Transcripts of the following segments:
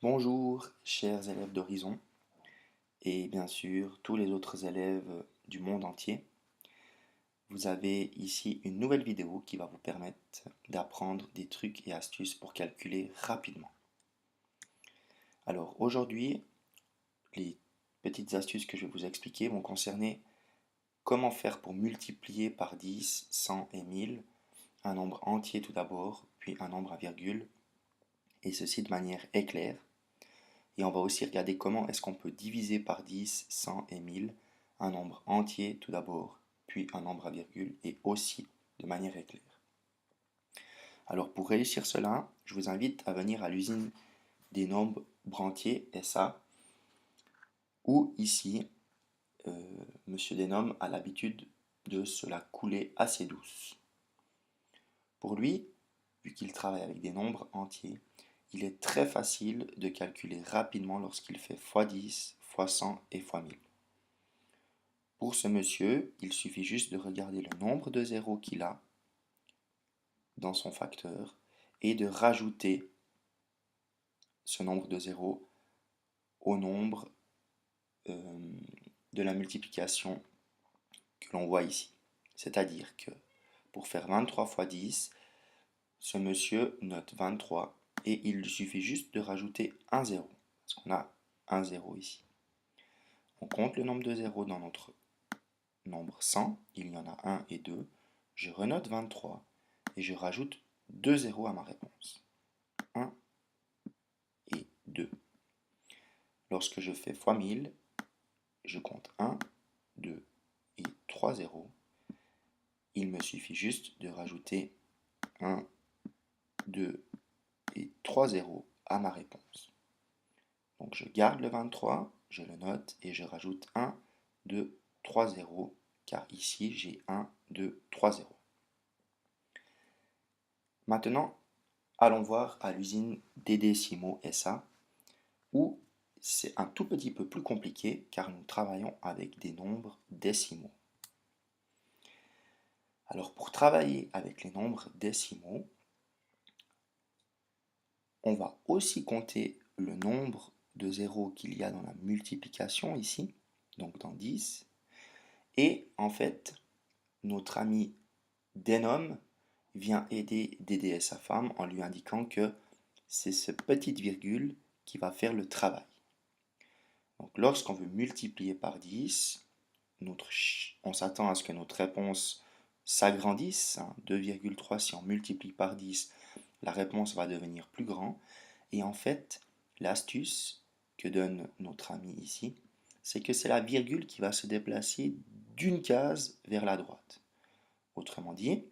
Bonjour, chers élèves d'Horizon, et bien sûr tous les autres élèves du monde entier. Vous avez ici une nouvelle vidéo qui va vous permettre d'apprendre des trucs et astuces pour calculer rapidement. Alors aujourd'hui, les petites astuces que je vais vous expliquer vont concerner comment faire pour multiplier par 10, 100 et 1000 un nombre entier tout d'abord, puis un nombre à virgule, et ceci de manière éclair. Et on va aussi regarder comment est-ce qu'on peut diviser par 10, 100 et 1000 un nombre entier tout d'abord, puis un nombre à virgule, et aussi de manière éclair. Alors pour réussir cela, je vous invite à venir à l'usine des nombres entiers, SA, où ici, Monsieur Denhomme a l'habitude de se la couler assez douce. Pour lui, vu qu'il travaille avec des nombres entiers, il est très facile de calculer rapidement lorsqu'il fait x10, x100 et x1000. Pour ce monsieur, il suffit juste de regarder le nombre de zéros qu'il a dans son facteur et de rajouter ce nombre de zéros au nombre de la multiplication que l'on voit ici. C'est-à-dire que pour faire 23 fois 10, ce monsieur note 23 et il lui suffit juste de rajouter un zéro, parce qu'on a un zéro ici. On compte le nombre de zéros dans notre nombre 100, il y en a 1 et 2, je renote 23 et je rajoute 2 zéros à ma réponse. 1 et 2. Lorsque je fais x 1000, je compte 1, 2 et 3 zéros. Il me suffit juste de rajouter 1, 2 et 3 zéros à ma réponse. Donc je garde le 23, je le note et je rajoute 1, 2, 3 zéros, car ici j'ai 1, 2, 3 zéros. Maintenant, allons voir à l'usine des décimaux SA, où c'est un tout petit peu plus compliqué car nous travaillons avec des nombres décimaux. Alors pour travailler avec les nombres décimaux, on va aussi compter le nombre de zéros qu'il y a dans la multiplication ici, donc dans 10, et en fait, notre ami Denhomme vient d'aider sa femme en lui indiquant que c'est cette petite virgule qui va faire le travail. Donc lorsqu'on veut multiplier par 10, on s'attend à ce que notre réponse s'agrandisse. 2,3, si on multiplie par 10, la réponse va devenir plus grande. Et en fait, l'astuce que donne notre ami ici, c'est que c'est la virgule qui va se déplacer d'une case vers la droite. Autrement dit,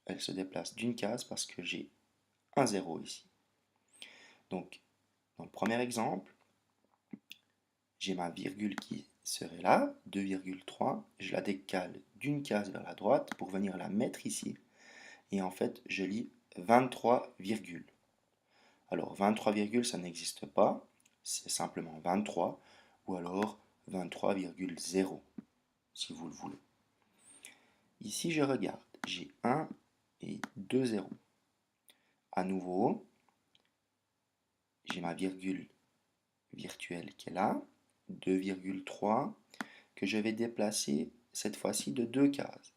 elle se déplace d'une case parce que j'ai un 0 ici. Donc, dans le premier exemple, j'ai ma virgule qui serait là, 2,3, je la décale d'une case vers la droite pour venir la mettre ici. Et en fait, je lis 23, alors 23, ça n'existe pas, c'est simplement 23, ou alors 23,0, si vous le voulez. Ici, je regarde, j'ai 1 et 2 zéros. À nouveau, j'ai ma virgule virtuelle qui est là, 2,3, que je vais déplacer cette fois-ci de deux cases.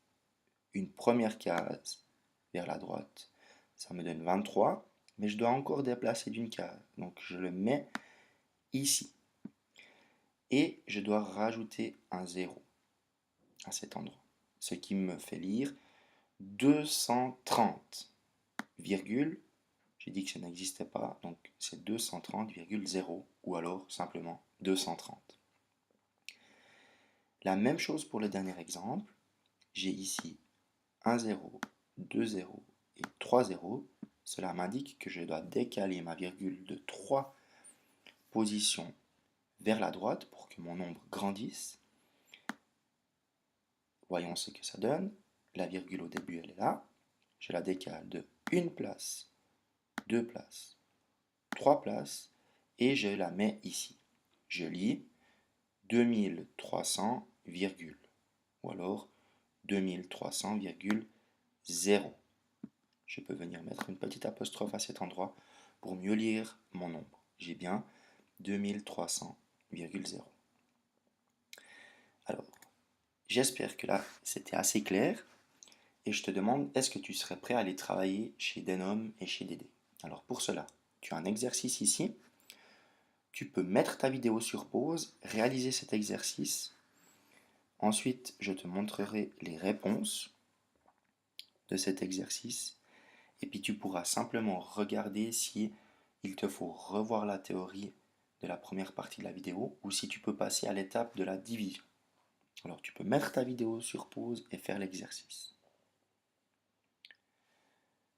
Une première case vers la droite, ça me donne 23, mais je dois encore déplacer d'une case. Donc je le mets ici. Et je dois rajouter un 0 à cet endroit. Ce qui me fait lire 230, virgule, j'ai dit que ça n'existait pas, donc c'est 230,0 ou alors simplement 230. La même chose pour le dernier exemple. J'ai ici un 0, 2 0 et 3 0. Cela m'indique que je dois décaler ma virgule de 3 positions vers la droite pour que mon nombre grandisse. Voyons ce que ça donne. La virgule au début, elle est là. Je la décale de 1 place, 2 places, 3 places et je la mets ici. Je lis 2300, ou alors 2300,0. Je peux venir mettre une petite apostrophe à cet endroit pour mieux lire mon nombre. j'ai bien 2300,0. Alors, j'espère que là, c'était assez clair. Et je te demande, est-ce que tu serais prêt à aller travailler chez Denom et chez Dédé? Alors pour cela, tu as un exercice ici. Tu peux mettre ta vidéo sur pause, réaliser cet exercice. Ensuite, je te montrerai les réponses de cet exercice. Et puis tu pourras simplement regarder si il te faut revoir la théorie de la première partie de la vidéo ou si tu peux passer à l'étape de la division. Alors tu peux mettre ta vidéo sur pause et faire l'exercice.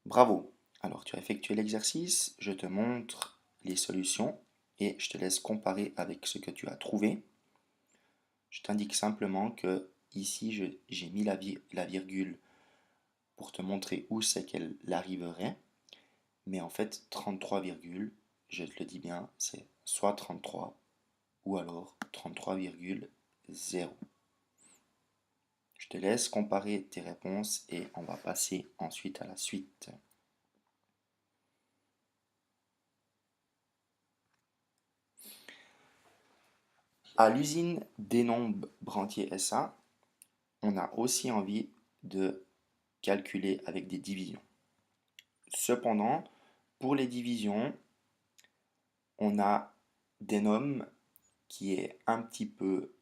Bravo! Alors tu as effectué l'exercice, je te montre les solutions et je te laisse comparer avec ce que tu as trouvé. Je t'indique simplement que ici j'ai mis la virgule pour te montrer où c'est qu'elle arriverait. Mais en fait 33, je te le dis bien, c'est soit 33 ou alors 33,0. Je te laisse comparer tes réponses et on va passer ensuite à la suite. À l'usine Denom Brantier SA, on a aussi envie de calculer avec des divisions. Cependant, pour les divisions, on a Denom qui est un petit peu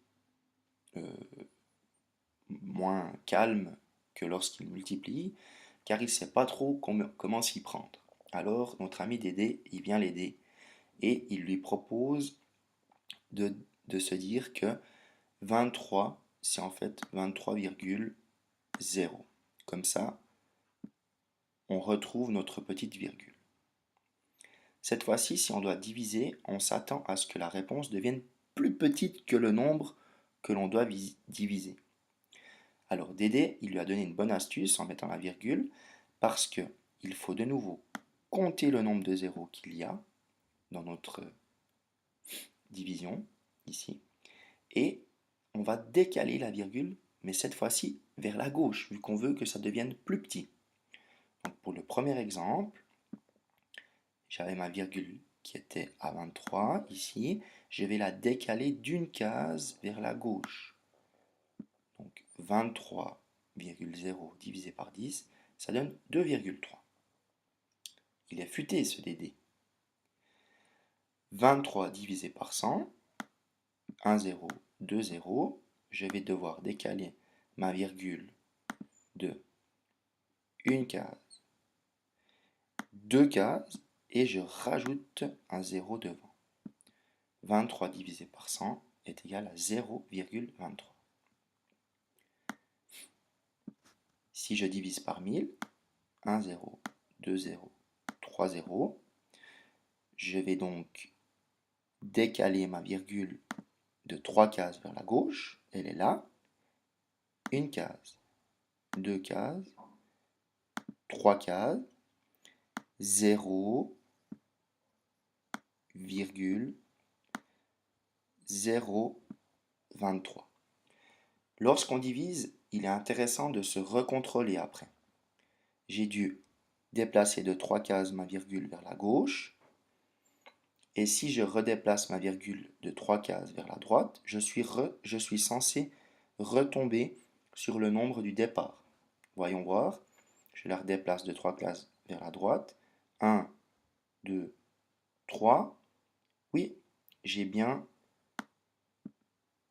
moins calme que lorsqu'il multiplie, car il ne sait pas trop comment s'y prendre. Alors notre ami Dédé, il vient l'aider et il lui propose de se dire que 23, c'est en fait 23,0. Comme ça, on retrouve notre petite virgule. Cette fois-ci, si on doit diviser, on s'attend à ce que la réponse devienne plus petite que le nombre que l'on doit diviser. Alors Dédé, il lui a donné une bonne astuce en mettant la virgule, parce qu'il faut de nouveau compter le nombre de zéros qu'il y a dans notre division, ici, et on va décaler la virgule, mais cette fois-ci vers la gauche, vu qu'on veut que ça devienne plus petit. Donc pour le premier exemple, j'avais ma virgule qui était à 23, ici, je vais la décaler d'une case vers la gauche. Donc 23,0 divisé par 10, ça donne 2,3. Il est futé ce Dédé. 23 divisé par 100, 1 0, 2 0, je vais devoir décaler ma virgule de une case, deux cases, et je rajoute un 0 devant. 23 divisé par 100 est égal à 0,23. Si je divise par 1000, 1 0, 2 0, 3 0, je vais donc décaler ma virgule de 3 cases vers la gauche, elle est là, une case, deux cases, 3 cases, 0,023. Lorsqu'on divise, il est intéressant de se recontrôler après. J'ai dû déplacer de 3 cases ma virgule vers la gauche. Et si je redéplace ma virgule de 3 cases vers la droite, je suis censé retomber sur le nombre du départ. Voyons voir. Je la redéplace de 3 cases vers la droite. 1, 2, 3. Oui, j'ai bien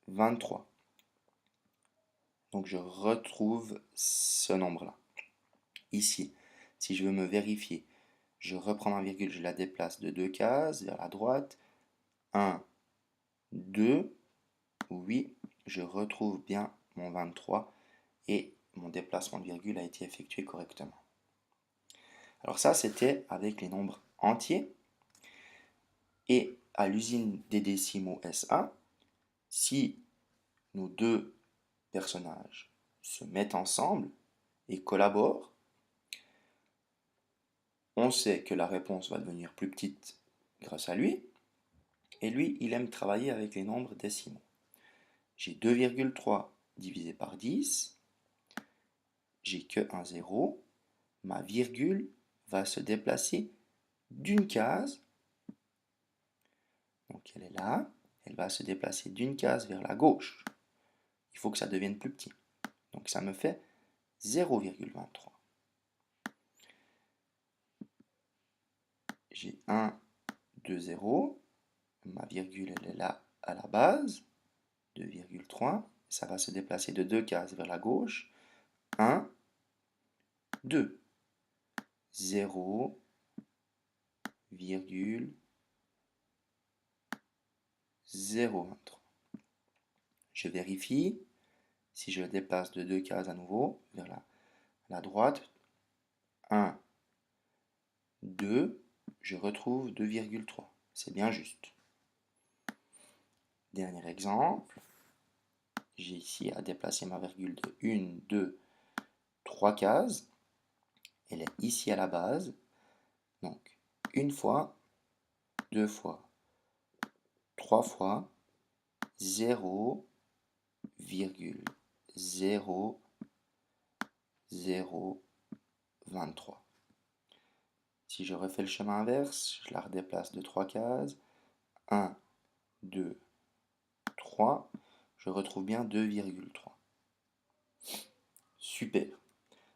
23. Donc je retrouve ce nombre-là. Ici, si je veux me vérifier, je reprends ma virgule, je la déplace de 2 cases vers la droite. 1, 2, oui, je retrouve bien mon 23 et mon déplacement de virgule a été effectué correctement. Alors ça, c'était avec les nombres entiers. Et à l'usine des décimaux SA, si nos deux personnages se mettent ensemble et collaborent, on sait que la réponse va devenir plus petite grâce à lui. Et lui, il aime travailler avec les nombres décimaux. J'ai 2,3 divisé par 10. J'ai que un 0. Ma virgule va se déplacer d'une case est là, elle va se déplacer d'une case vers la gauche. Il faut que ça devienne plus petit. Donc ça me fait 0,23. J'ai 1, 2, 0. Ma virgule, elle est là à la base. 2,3. Ça va se déplacer de 2 cases vers la gauche. 1, 2. 0, virgule 0,23. Je vérifie. Si je déplace de 2 cases à nouveau vers la droite, 1, 2, je retrouve 2,3. C'est bien juste. Dernier exemple. J'ai ici à déplacer ma virgule de 1, 2, 3 cases. Elle est ici à la base. Donc, une fois, 2 fois, 3 fois, 0,0023. Si je refais le chemin inverse, je la redéplace de 3 cases. 1, 2, 3. Je retrouve bien 2,3. Super.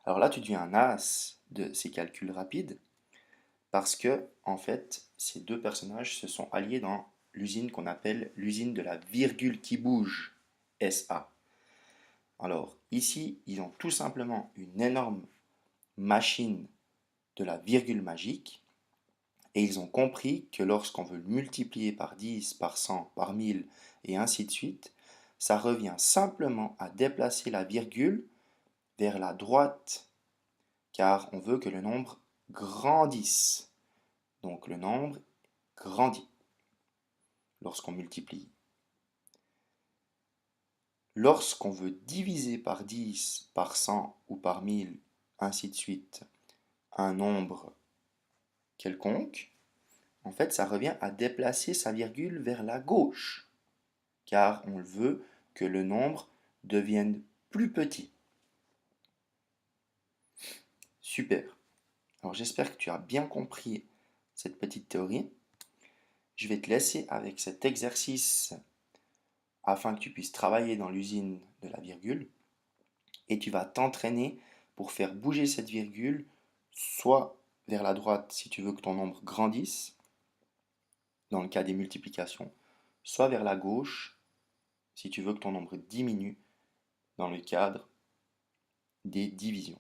Alors là, tu deviens un as de ces calculs rapides parce que, en fait, ces deux personnages se sont alliés dans l'usine qu'on appelle l'usine de la virgule qui bouge, SA. Alors, ici, ils ont tout simplement une énorme machine de la virgule magique et ils ont compris que lorsqu'on veut le multiplier par 10, par 100, par 1000 et ainsi de suite, ça revient simplement à déplacer la virgule vers la droite car on veut que le nombre grandisse. Donc le nombre grandit lorsqu'on multiplie. Lorsqu'on veut diviser par 10, par 100 ou par 1000, ainsi de suite, un nombre quelconque, en fait, ça revient à déplacer sa virgule vers la gauche, car on veut que le nombre devienne plus petit. Super. Alors j'espère que tu as bien compris cette petite théorie. Je vais te laisser avec cet exercice afin que tu puisses travailler dans l'usine de la virgule et tu vas t'entraîner pour faire bouger cette virgule soit vers la droite si tu veux que ton nombre grandisse, dans le cas des multiplications, soit vers la gauche si tu veux que ton nombre diminue dans le cadre des divisions.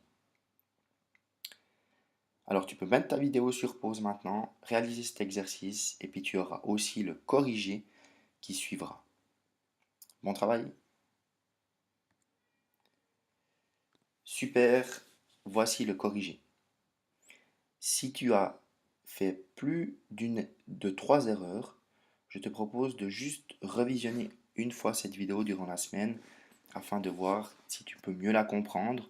Alors tu peux mettre ta vidéo sur pause maintenant, réaliser cet exercice et puis tu auras aussi le corrigé qui suivra. Bon travail. Super, voici le corrigé. Si tu as fait plus de 3 erreurs, je te propose de juste revisionner une fois cette vidéo durant la semaine afin de voir si tu peux mieux la comprendre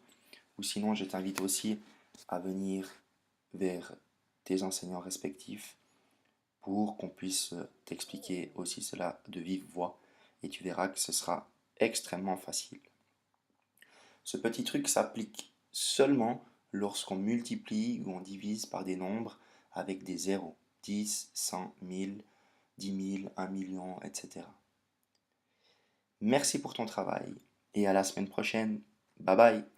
ou sinon je t'invite aussi à venir vers tes enseignants respectifs pour qu'on puisse t'expliquer aussi cela de vive voix et tu verras que ce sera extrêmement facile. Ce petit truc s'applique seulement lorsqu'on multiplie ou on divise par des nombres avec des zéros. 10, 100, 1000, 10 000, 1 million, etc. Merci pour ton travail et à la semaine prochaine. Bye bye.